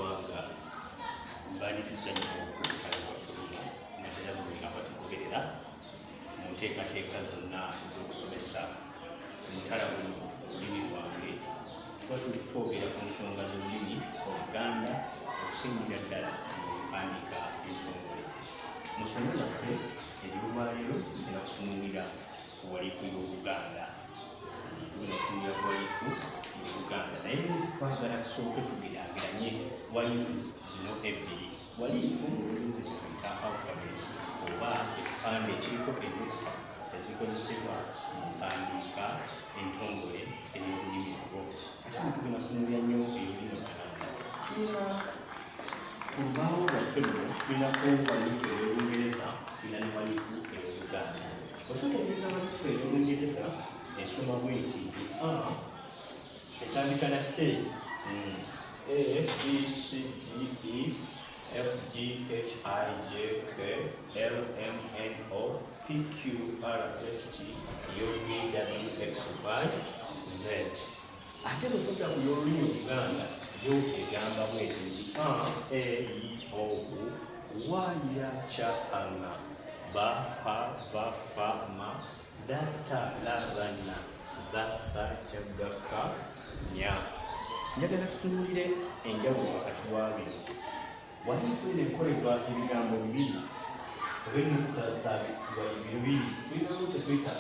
eggwanga mbaniriza nnyo okutala bafuluma naddala buli abatugoberera mu nteekateeka zonna ez'okusomesa omutala guno olulimi lwange tuba twogera ku nsonga z'olulimi Oluganda okusingira ddala mu mpandiika entongole. Mu ssomo lyaffe ery'olwaleero tugenda kutunuulira ku walifu y'Oluganda. Tugenda kutunuulira ku walifu y'Oluganda naye twagala tusooke tugeraageranye walifu zino ebbiri. Walifu mu Lungereza kye tuyita alphabet oba ekipande ekiriko ennyukuta ezikozesebwa mu mpandiika entongole ey'olulimi olwo. Ate tugenda kutunuulira nnyo ey'olulimi Oluganda. Tulina ku lubaawo lwaffe luno tulinako walifu ey'Olungereza, tulina ne walifu ey'Oluganda. Bw'otutegereza walifu ey'Olungereza esoma bw'eti A etandika na A, B, C, D, E, F, G, H, I, J, K, L, M, N, O, P, Q, R, S, T, U, V, W, X, Y, Z. Ate bwe tujja ku y'olulimi Oluganda yo egamba bw'eti A, E, I, O, U, W, Y, Ch, Ng, B, P, V, F, M, D, T, L, R, N, Z, S, T, G, K, Ñ. Njagala tutunuulire enjawulo wakati wa bino. Walifu eno ekolebwa ebigambo bibiri oba ennyukuta za bibiri. Tulinamu kye tuyita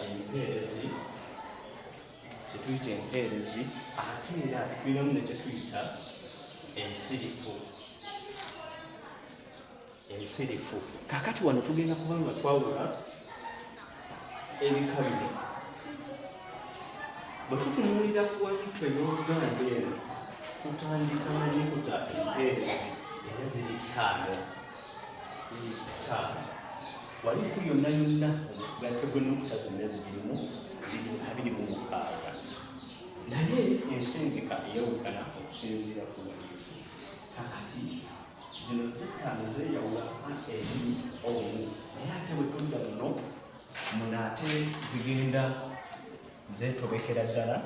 empeerezi, ate era tulinamu ne kye tuyita ensirifu. Kaakati wano tugenda kuba nga twawula ebika bino. Bwe tutunuulira ku walifu ey'Oluganda eno tutandika n'ennyukuta empeerezi era ziri ttaano. Walifu yonna omugatte gw'ennukuta zonna zirimu ziri 26. Naye ensengeka eyawukana okusinziira ku walifu. Kakati zino zittaano zeeyawula eri omu, naye ate bwe tudda muno ate zigenda zeetobekera ddala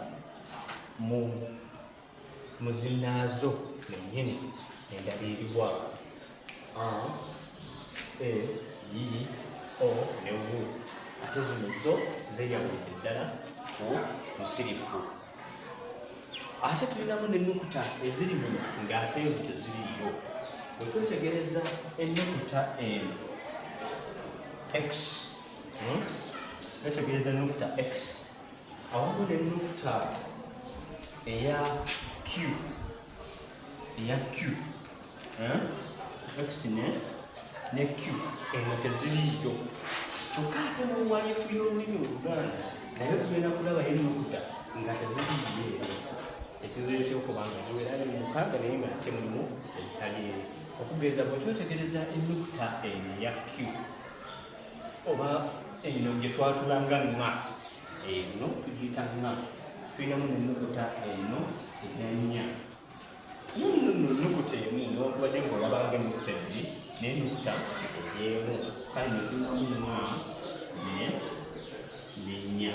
mu zinnaazo nennyini endabiriddwa A, E, I, O ne U. Ate zino zo zeeyawulidde ddala ku musirifu. Ate tulinamu n'ennukuta eziri muno ng'ate ezo teziriyo. Bwe twetegereza ennukuta eno X, twetegereza ennukuta X awamu n'ennukuta eya Q, X ne Q eno teziriyo. Kyokka ate mu walifu y'olulimi Oluganda naye tugenda kulabayo ennukuta nga teziriyo eri. Ekizibu ky'okuba nga ziwera 6 naye ng'ate mulimu ezitali eri. Okugeeza bwe twetegereza ennukuta eno eya Q oba eno gye twatulanga nga eno tugiyita nga, tulinamu n'ennukuta eno eya nnya. Ennukuta emu newankubadde ng'olabanga ennukuta ebbiri n'ennukuta y'emu, kale ne tulinamu nga ne nnya.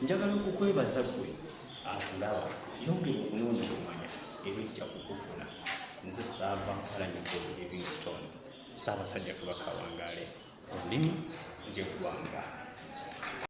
Njagala okukwebaza ggwe atulaba, yongera okunoonya omanya ebijja kukufuna. Nze Ssaava Livingstone, Ssaabasajja Kabaka Wangaale, olulimi ly'eggwanga.